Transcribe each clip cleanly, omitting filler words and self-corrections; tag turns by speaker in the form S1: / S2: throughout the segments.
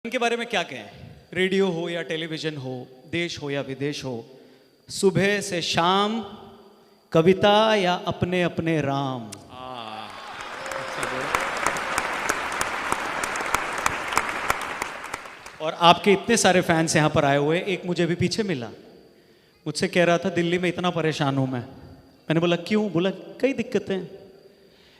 S1: इनके बारे में क्या कहें? रेडियो हो या टेलीविजन हो, देश हो या विदेश हो, सुबह से शाम कविता या अपने अपने राम। और आपके इतने सारे फैंस यहाँ पर आए हुए, एक मुझे भी पीछे मिला, मुझसे कह रहा था दिल्ली में इतना परेशान हूँ मैंने बोला क्यों? बोला कई दिक्कतें,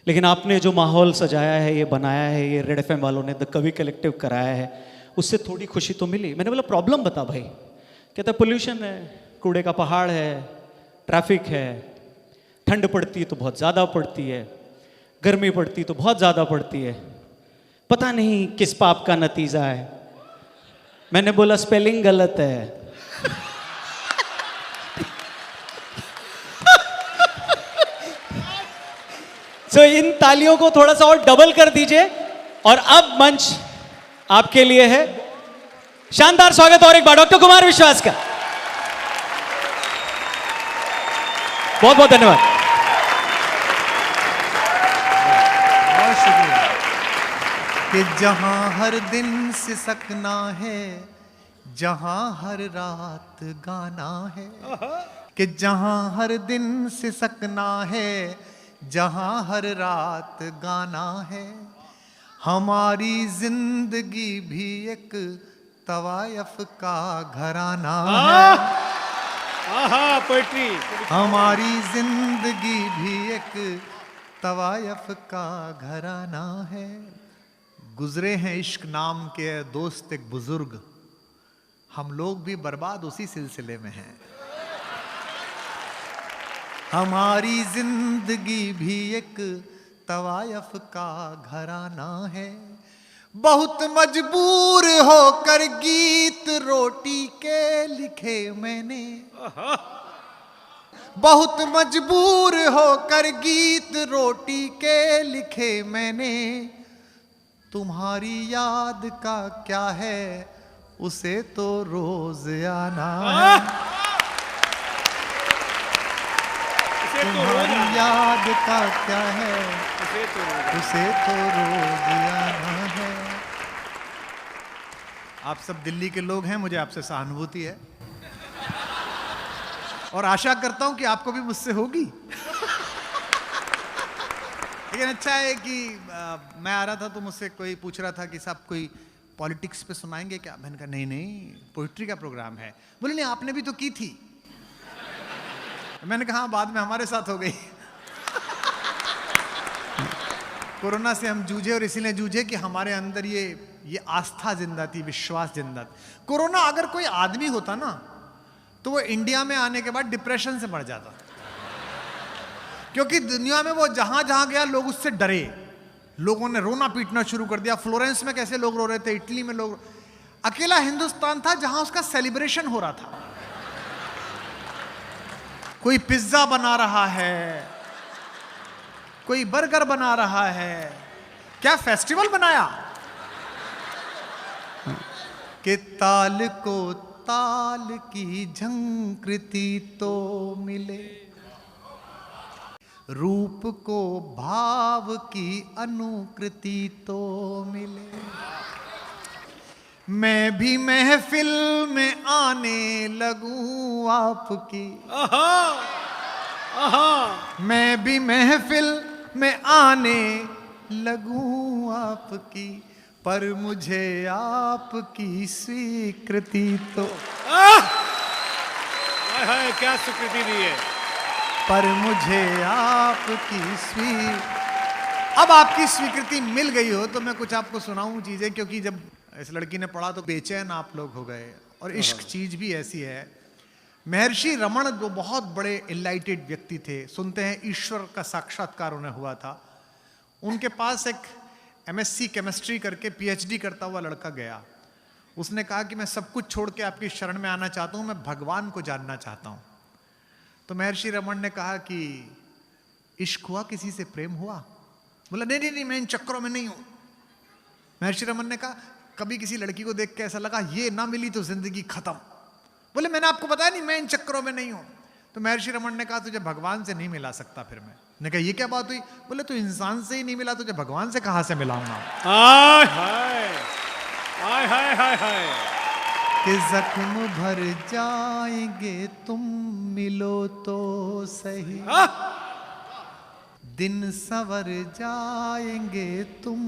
S1: लेकिन आपने जो माहौल सजाया है, ये बनाया है, ये रेड एफएम वालों ने द कवि कलेक्टिव कराया है, उससे थोड़ी खुशी तो मिली। मैंने बोला प्रॉब्लम बता भाई। कहता पोल्यूशन है, कूड़े का पहाड़ है, ट्रैफिक है, ठंड पड़ती है तो बहुत ज़्यादा पड़ती है, गर्मी पड़ती तो बहुत ज़्यादा पड़ती है, पता नहीं किस पाप का नतीजा है। मैंने बोला स्पेलिंग गलत है। तो इन तालियों को थोड़ा सा और डबल कर दीजिए। और अब मंच आपके लिए है। शानदार स्वागत और एक बार डॉक्टर कुमार विश्वास का। बहुत बहुत धन्यवाद।
S2: बहुत शुक्रिया। कि जहां हर दिन सिसकना है, जहां हर रात गाना है, कि जहां हर दिन सिसकना है, जहां हर रात गाना है, हमारी जिंदगी भी एक तवायफ का घराना है।
S1: पोएट्री।
S2: हमारी जिंदगी भी एक तवायफ का घराना है। गुजरे हैं इश्क नाम के दोस्त एक बुजुर्ग, हम लोग भी बर्बाद उसी सिलसिले में हैं। हमारी जिंदगी भी एक तवायफ का घराना है। बहुत मजबूर होकर गीत रोटी के लिखे मैंने, बहुत मजबूर होकर गीत रोटी के लिखे मैंने। तुम्हारी याद का क्या है, उसे तो रोज आना है। तुम्हारी याद का क्या है, उसे तो रोज आना है। आप सब दिल्ली के लोग हैं, मुझे आपसे सहानुभूति है और आशा करता हूं कि आपको भी मुझसे होगी। लेकिन अच्छा है कि मैं आ रहा था तो मुझसे कोई पूछ रहा था कि साहब कोई पॉलिटिक्स पे सुनाएंगे क्या? मैंने कहा नहीं नहीं, पोइट्री का प्रोग्राम है। बोले नहीं आपने भी तो की थी। मैंने कहा हाँ, बाद में हमारे साथ हो गई। कोरोना से हम जूझे और इसीलिए जूझे कि हमारे अंदर ये आस्था जिंदा थी, विश्वास जिंदा था। कोरोना अगर कोई आदमी होता ना तो वो इंडिया में आने के बाद डिप्रेशन से मर जाता, क्योंकि दुनिया में वो जहां जहां गया लोग उससे डरे, लोगों ने रोना पीटना शुरू कर दिया। फ्लोरेंस में कैसे लोग रो रहे थे, इटली में लोग। अकेला हिंदुस्तान था जहां उसका सेलिब्रेशन हो रहा था। कोई पिज्जा बना रहा है, कोई बर्गर बना रहा है, क्या फेस्टिवल बनाया। कि ताल को ताल की झंकृति तो मिले, रूप को भाव की अनुकृति तो मिले। मैं भी महफिल में आने लगूं आपकी, मैं भी महफिल में आने लगूं आपकी, पर मुझे आपकी स्वीकृति तो
S1: क्या स्वीकृति दी है।
S2: पर मुझे आपकी अब आपकी स्वीकृति मिल गई हो तो मैं कुछ आपको सुनाऊं चीजें, क्योंकि जब इस लड़की ने पढ़ा तो बेचैन आप लोग हो गए। और इश्क चीज भी ऐसी है। महर्षि रमण जो बहुत बड़े इनलाइटेड व्यक्ति थे, सुनते हैं ईश्वर का साक्षात्कार उन्हें हुआ था। उनके पास एक एमएससी केमिस्ट्री करके पीएचडी करता हुआ लड़का गया। उसने कहा कि मैं सब कुछ छोड़ के आपकी शरण में आना चाहता हूं, मैं भगवान को जानना चाहता हूं। तो महर्षि रमण ने कहा कि इश्क हुआ, किसी से प्रेम हुआ? बोला नहीं नहीं नहीं, मैं इन चक्करों में नहीं हूं। महर्षि रमण ने कहा कभी किसी लड़की को देख के ऐसा लगा ये ना मिली तो जिंदगी खत्म? बोले मैंने आपको बताया नहीं, मैं इन चक्करों में नहीं हूं। तो महर्षि रमण ने कहा तुझे भगवान से नहीं मिला सकता फिर मैं कहा ये क्या बात हुई? बोले तू इंसान से ही नहीं मिला, तुझे भगवान से कहां से मिलाऊंगा?
S3: हाय हाय हाय हाय।
S2: कि जख्म भर जाएंगे तुम मिलो तो सही, दिन संवर जाएंगे तुम,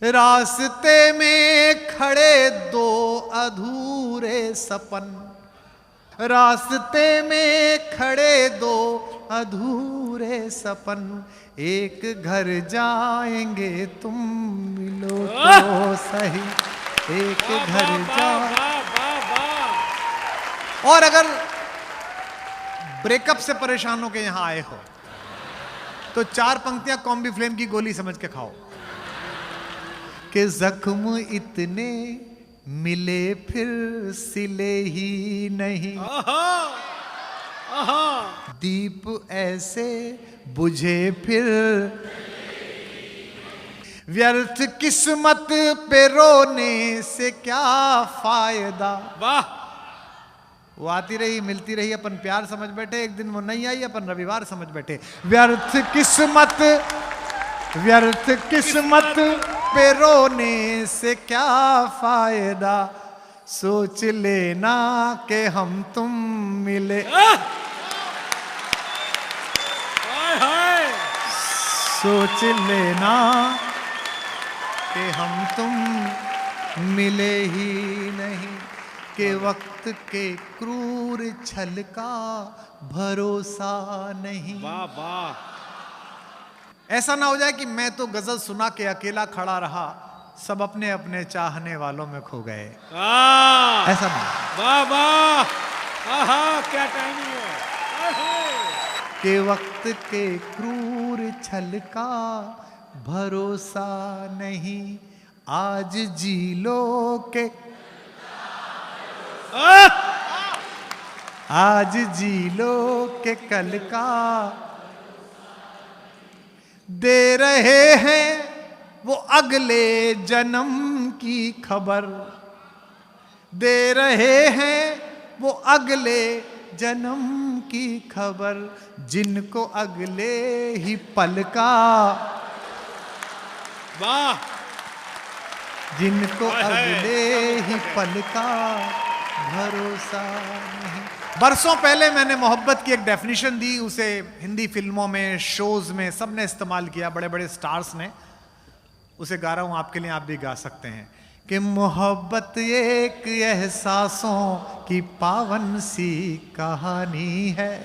S2: रास्ते में खड़े दो अधूरे सपन, रास्ते में खड़े दो अधूरे सपन, एक घर जाएंगे तुम मिलो तो सही, एक घर जा। और अगर ब्रेकअप से परेशान होकर यहां आए हो तो 4 पंक्तियां कॉम्बी फ्लेम की गोली समझ के खाओ। कि जख्म इतने मिले फिर सिले ही नहीं, दीप ऐसे बुझे फिर, व्यर्थ किस्मत पे रोने से क्या फायदा।
S3: वाह।
S2: वो आती रही मिलती रही, अपन प्यार समझ बैठे, एक दिन वो नहीं आई, अपन रविवार समझ बैठे। व्यर्थ किस्मत पे रोने से क्या फायदा, सोच लेना कि हम तुम मिले, सोच लेना कि हम तुम मिले ही नहीं, के वक्त के क्रूर छल का भरोसा नहीं।
S3: वाह वाह।
S2: ऐसा ना हो जाए कि मैं तो गजल सुना के अकेला खड़ा रहा, सब अपने अपने चाहने वालों में खो गए, ऐसा नहीं।
S3: वाह वाह। आहा क्या टाइमिंग है।
S2: के वक्त के क्रूर छल का भरोसा नहीं, आज जी लो के, आज जी लो के कल का दे रहे हैं वो अगले जन्म की खबर, दे रहे हैं वो अगले जन्म की खबर, जिनको अगले ही पल का,
S3: वाह,
S2: जिनको अगले ही पल का भरोसा नहीं। बरसों पहले मैंने मोहब्बत की एक डेफिनेशन दी, उसे हिंदी फिल्मों में, शोज में सबने इस्तेमाल किया, बड़े बड़े स्टार्स ने। उसे गा रहा हूं आपके लिए, आप भी गा सकते हैं। कि मोहब्बत एक एहसासों की पावन सी कहानी है,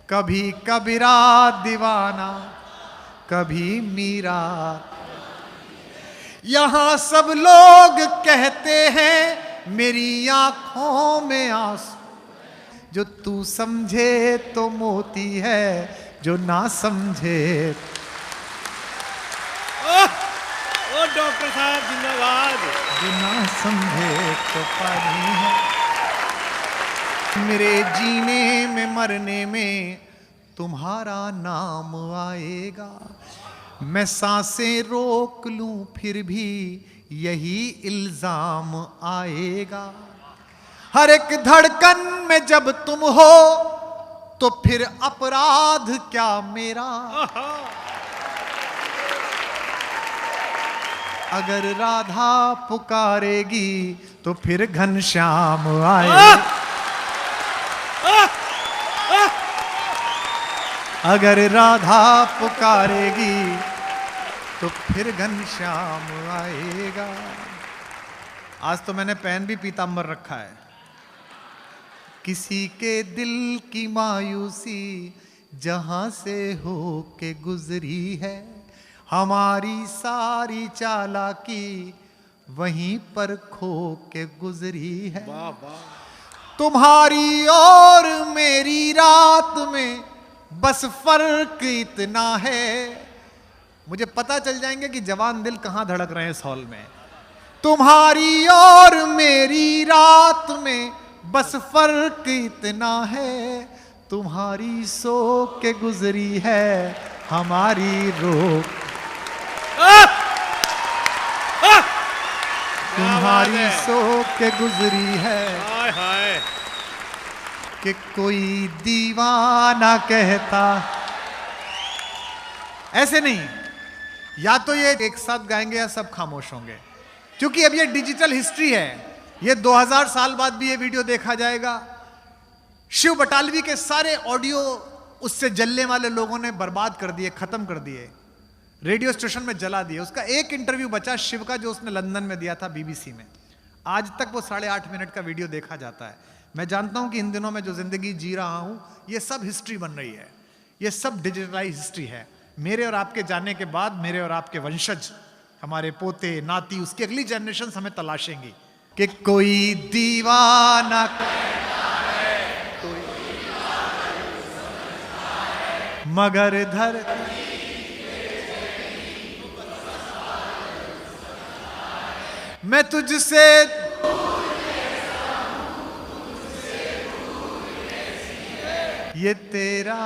S2: कभी कबीरा दीवाना, कभी मीरा, यहां सब लोग कहते हैं मेरी आंखों में आंसू, जो तू समझे तो मोती है, जो ना समझे।
S3: ओ डॉक्टर साहब जिंदाबाद।
S2: जो ना समझे तो पानी है। मेरे जीने में मरने में तुम्हारा नाम आएगा, मैं सांसें रोक लूं फिर भी यही इल्जाम आएगा। हर एक धड़कन में जब तुम हो तो फिर अपराध क्या मेरा, अगर राधा पुकारेगी तो फिर घनश्याम आए, अगर राधा पुकारेगी तो फिर घनश्याम आएगा। आज तो मैंने पेन भी पीतांबर रखा है। किसी के दिल की मायूसी जहां से हो के गुजरी है, हमारी सारी चालाकी वहीं पर खो के गुजरी है।
S3: वाह वाह।
S2: तुम्हारी और मेरी रात में बस फर्क इतना है, मुझे पता चल जाएंगे कि जवान दिल कहां धड़क रहे हैं इस हॉल में। तुम्हारी और मेरी रात में बस फर्क इतना है, तुम्हारी सो के गुजरी है हमारी रोक, तुम्हारी सो के गुजरी है।
S3: हाय हाय।
S2: कि कोई दीवाना कहता, ऐसे नहीं, या तो ये एक साथ गाएंगे या सब खामोश होंगे, क्योंकि अब ये डिजिटल हिस्ट्री है। ये 2000 साल बाद भी ये वीडियो देखा जाएगा। शिव बटालवी के सारे ऑडियो उससे जलने वाले लोगों ने बर्बाद कर दिए, खत्म कर दिए, रेडियो स्टेशन में जला दिए। उसका एक इंटरव्यू बचा शिव का, जो उसने लंदन में दिया था बीबीसी में। आज तक वो 8.5 मिनट का वीडियो देखा जाता है। मैं जानता हूं कि इन दिनों में जो जिंदगी जी रहा हूं, ये सब हिस्ट्री बन रही है, ये सब डिजिटलाइज हिस्ट्री है। मेरे और आपके जाने के बाद मेरे और आपके वंशज, हमारे पोते नाती, उसकी अगली जनरेशन हमें तलाशेंगी कि कोई दीवाना मगर धरती मैं तुझसे ये तेरा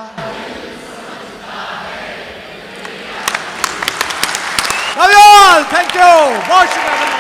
S2: थैंक यू, बहुत शुक्रिया।